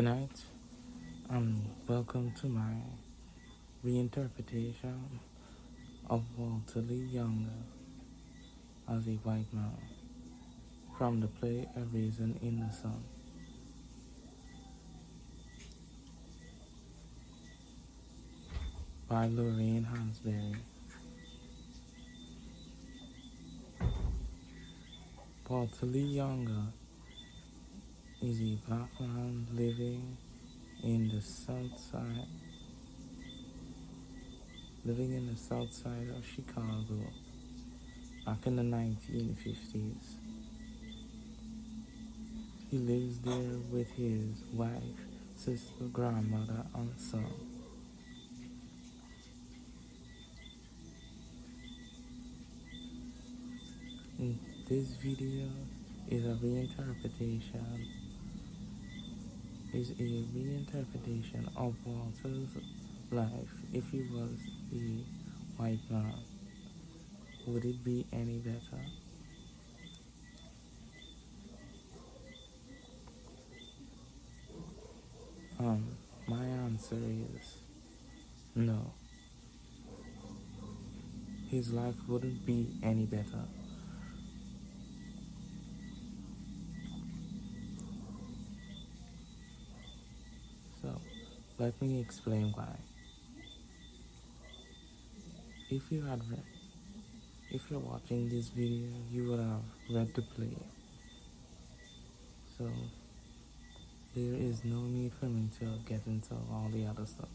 Good night, and welcome to my reinterpretation of Walter Lee Younger as a white man from the play A Raisin in the Sun by Lorraine Hansberry. Walter Lee Younger is a black man living in the south side of Chicago back in the 1950s. He lives there with his wife, sister, grandmother, and son. This video is a reinterpretation of Walter's life. If he was a white man, would it be any better? My answer is no. His life wouldn't be any better. So, let me explain why. If you're watching this video, you would have read the play. So, there is no need for me to get into all the other stuff.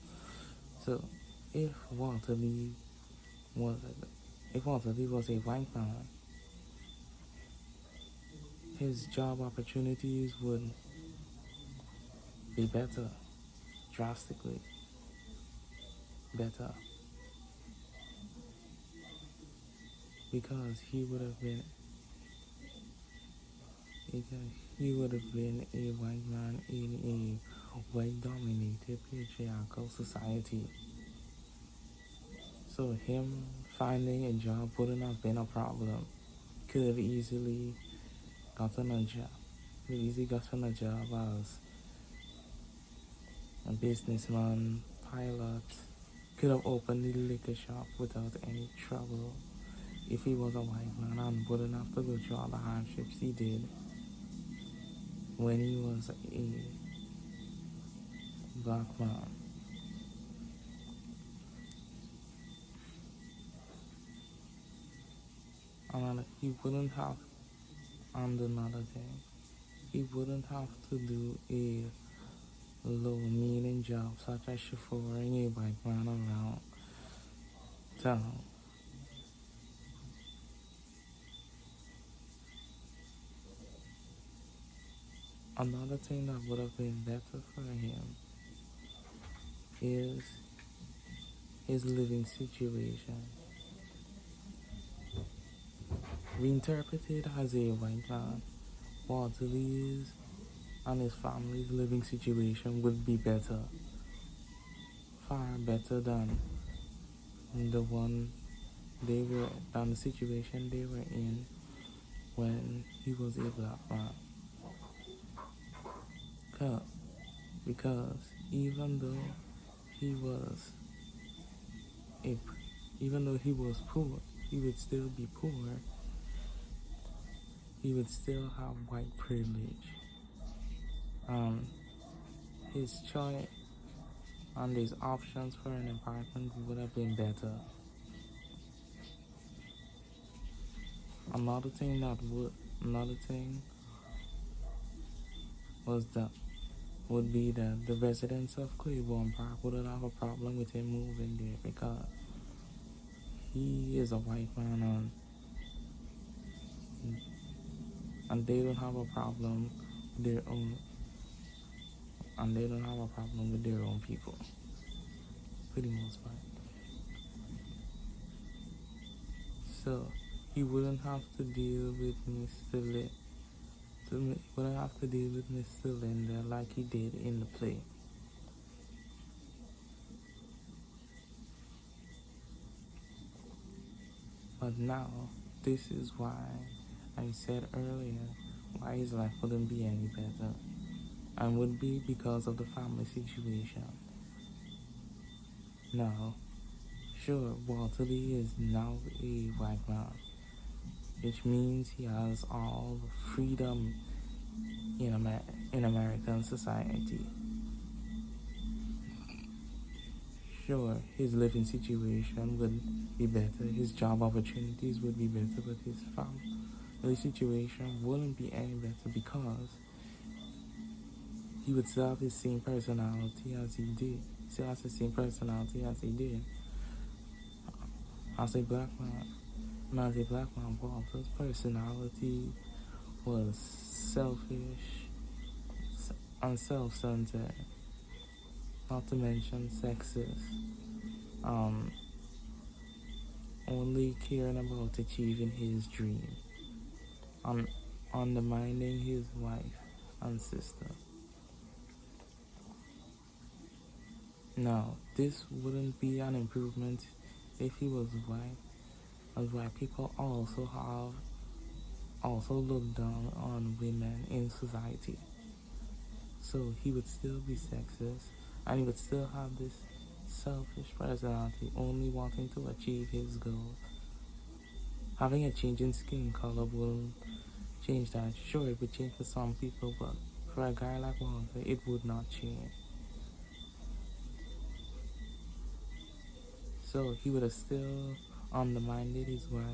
So, if Walter Lee was a white man, his job opportunities would be better, drastically better, because he would have been a white man in a white-dominated patriarchal society. So him finding a job wouldn't have been a problem. Could have easily gotten a job. As a businessman, pilot. Could have opened the liquor shop without any trouble if he was a white man, and wouldn't have to go through all the hardships he did when he was a black man. And he wouldn't have, and another thing, he wouldn't have to do a low-meaning job such as chauffeuring a white man around town. Another thing that would have been better for him is his living situation. Reinterpreted as a white man, Walter Lee's and his family's living situation would be better, far better than the situation they were in when he was a black man. Because even though he was poor, he would still be poor. He would still have white privilege. His choice and his options for an apartment would have been better. Another thing would be that the residents of Claiborne Park wouldn't have a problem with him moving there, because he is a white man, and they don't have a problem with their own, people, pretty most part. So he wouldn't have to deal with Mr. Linda like he did in the play. But now, this is why I said earlier why his life wouldn't be any better. and would be because of the family situation. Now, sure, Walter Lee is now a white man, which means he has all the freedom in American society. Sure, his living situation would be better, his job opportunities would be better, but his family situation wouldn't be any better because he would still have his same personality as he did. Still has the same personality as he did. As a black man, as a black man, Walter's personality was selfish and self-centered, not to mention sexist. Only caring about achieving his dream, undermining his wife and sister. Now, this wouldn't be an improvement if he was white, as white people also look down on women in society. So he would still be sexist, and he would still have this selfish personality, only wanting to achieve his goal. Having a change in skin color will change that. Sure, it would change for some people, but for a guy like Walter, it would not change. So he would have still undermined his wife,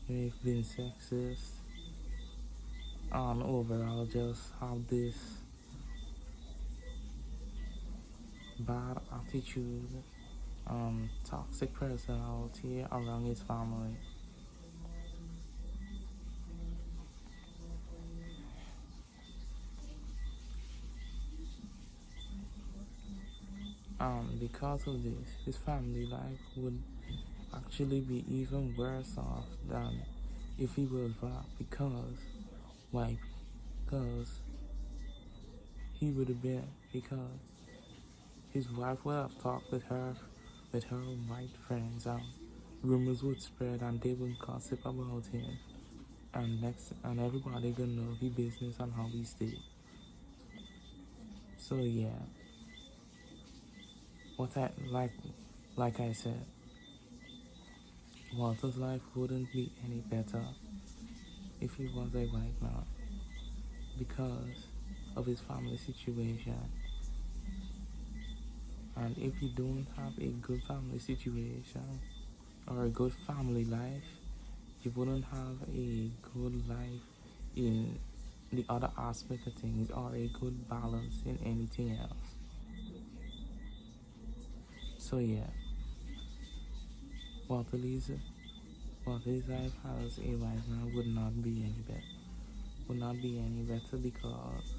if been sexist, and overall just have this bad attitude, toxic personality around his family. Because of this, his family life would actually be even worse off than if he was black, because why? Because he would have been, because his wife would have talked with her white friends, and rumors would spread and they would gossip about him, and everybody gonna know his business and how he stay. So yeah, what I like I said, Walter's life wouldn't be any better if he was a white man, because of his family situation. And if you don't have a good family situation or a good family life, you wouldn't have a good life in the other aspect of things, or a good balance in anything else. So yeah, Walter Lee's life as a white man would not be any better. Would not be any better because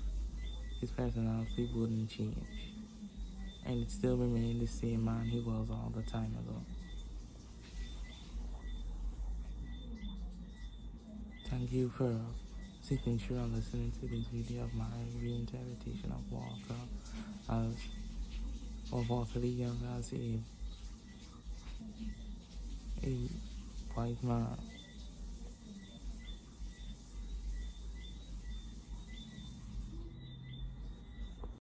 his personality wouldn't change, and it still remained the same man he was all the time ago. Thank you for sitting through and listening to this video of my reinterpretation of Walter as Walter Lee Young as a white man.